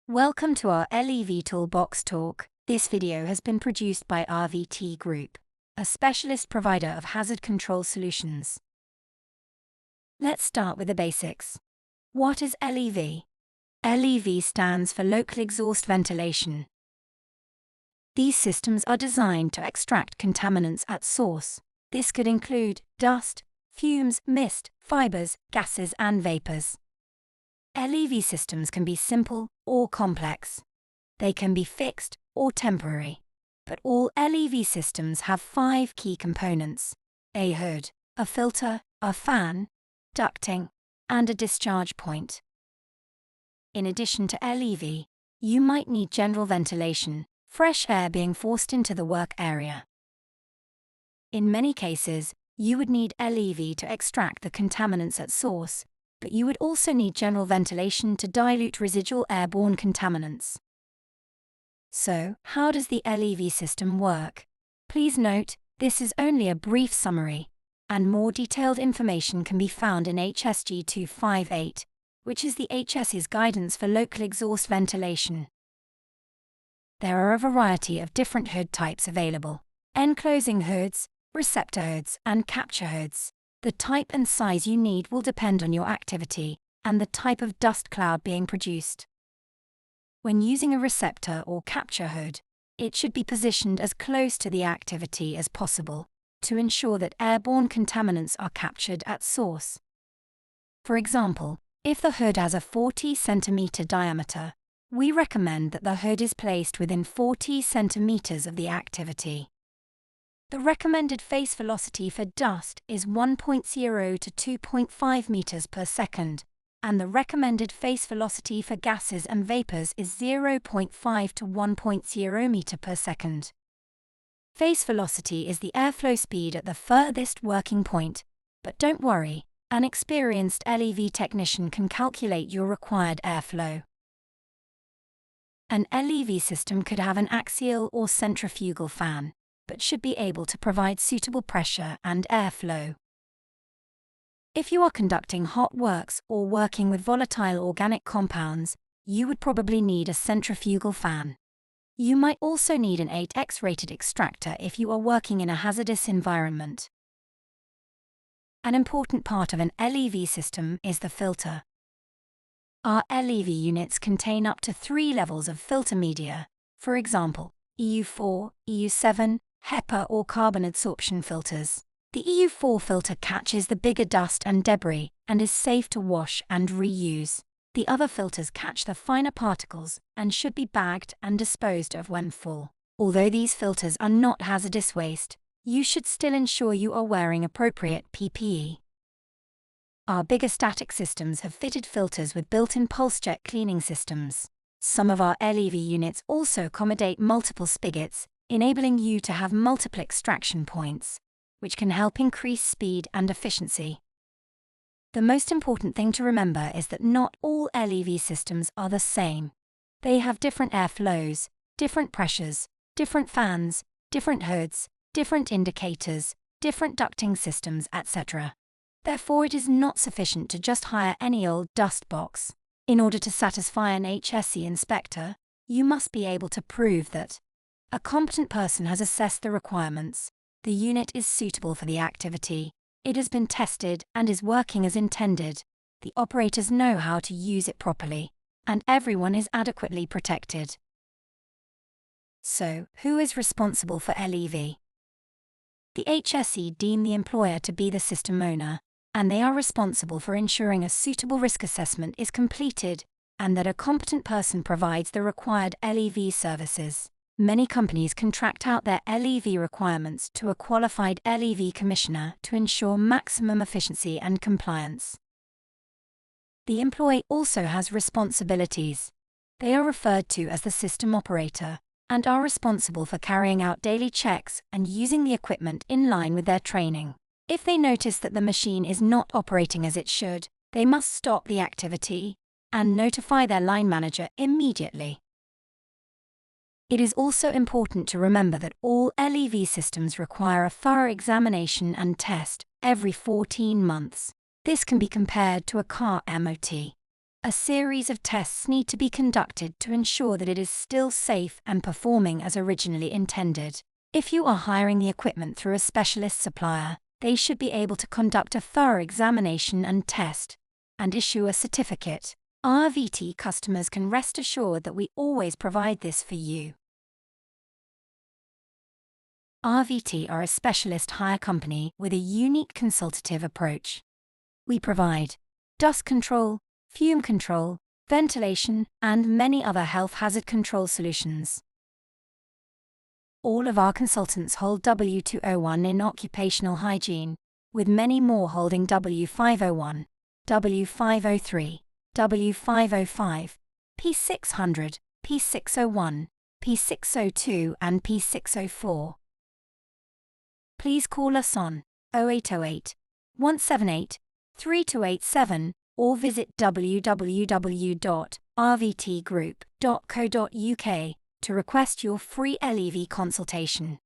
Welcome to our LEV Toolbox talk. This video has been produced by RVT Group, a specialist provider of hazard control solutions. Let's start with the basics. What is LEV? LEV stands for local exhaust ventilation. These systems are designed to extract contaminants at source. This could include dust, fumes, mist, fibers, gases, and vapors. LEV systems can be simple or complex. They can be fixed or temporary. But all LEV systems have 5 key components: a hood, a filter, a fan, ducting, and a discharge point. In addition to LEV, you might need general ventilation, fresh air being forced into the work area. In many cases, you would need LEV to extract the contaminants at source, but you would also need general ventilation to dilute residual airborne contaminants. So, how does the LEV system work? Please note, this is only a brief summary, and more detailed information can be found in HSG 258, which is the HS's guidance for local exhaust ventilation. There are a variety of different hood types available: enclosing hoods, receptor hoods, and capture hoods. The type and size you need will depend on your activity and the type of dust cloud being produced. When using a receptor or capture hood, it should be positioned as close to the activity as possible to ensure that airborne contaminants are captured at source. For example, if the hood has a 40 cm diameter, we recommend that the hood is placed within 40 cm of the activity. The recommended face velocity for dust is 1.0 to 2.5 meters per second, and the recommended face velocity for gases and vapors is 0.5 to 1.0 meter per second. Face velocity is the airflow speed at the furthest working point, but don't worry, an experienced LEV technician can calculate your required airflow. An LEV system could have an axial or centrifugal fan, but should be able to provide suitable pressure and airflow. If you are conducting hot works or working with volatile organic compounds, you would probably need a centrifugal fan. You might also need an 8x rated extractor if you are working in a hazardous environment. An important part of an LEV system is the filter. Our LEV units contain up to 3 levels of filter media, for example, EU4, EU7, HEPA or carbon adsorption filters. The EU4 filter catches the bigger dust and debris and is safe to wash and reuse. The other filters catch the finer particles and should be bagged and disposed of when full. Although these filters are not hazardous waste, you should still ensure you are wearing appropriate PPE. Our bigger static systems have fitted filters with built-in pulse jet cleaning systems. Some of our LEV units also accommodate multiple spigots, enabling you to have multiple extraction points, which can help increase speed and efficiency. The most important thing to remember is that not all LEV systems are the same. They have different airflows, different pressures, different fans, different hoods, different indicators, different ducting systems, etc. Therefore, it is not sufficient to just hire any old dust box. In order to satisfy an HSE inspector, you must be able to prove that a competent person has assessed the requirements, the unit is suitable for the activity, it has been tested and is working as intended, the operators know how to use it properly, and everyone is adequately protected. So, who is responsible for LEV? The HSE deem the employer to be the system owner, and they are responsible for ensuring a suitable risk assessment is completed and that a competent person provides the required LEV services. Many companies contract out their LEV requirements to a qualified LEV commissioner to ensure maximum efficiency and compliance. The employee also has responsibilities. They are referred to as the system operator and are responsible for carrying out daily checks and using the equipment in line with their training. If they notice that the machine is not operating as it should, they must stop the activity and notify their line manager immediately. It is also important to remember that all LEV systems require a thorough examination and test every 14 months. This can be compared to a car MOT. A series of tests need to be conducted to ensure that it is still safe and performing as originally intended. If you are hiring the equipment through a specialist supplier, they should be able to conduct a thorough examination and test, and issue a certificate. RVT customers can rest assured that we always provide this for you. RVT are a specialist hire company with a unique consultative approach. We provide dust control, fume control, ventilation, and many other health hazard control solutions. All of our consultants hold W201 in occupational hygiene, with many more holding W501, W503, W505, P600, P601, P602 and P604. Please call us on 0808 178 3287 or visit www.rvtgroup.co.uk to request your free LEV consultation.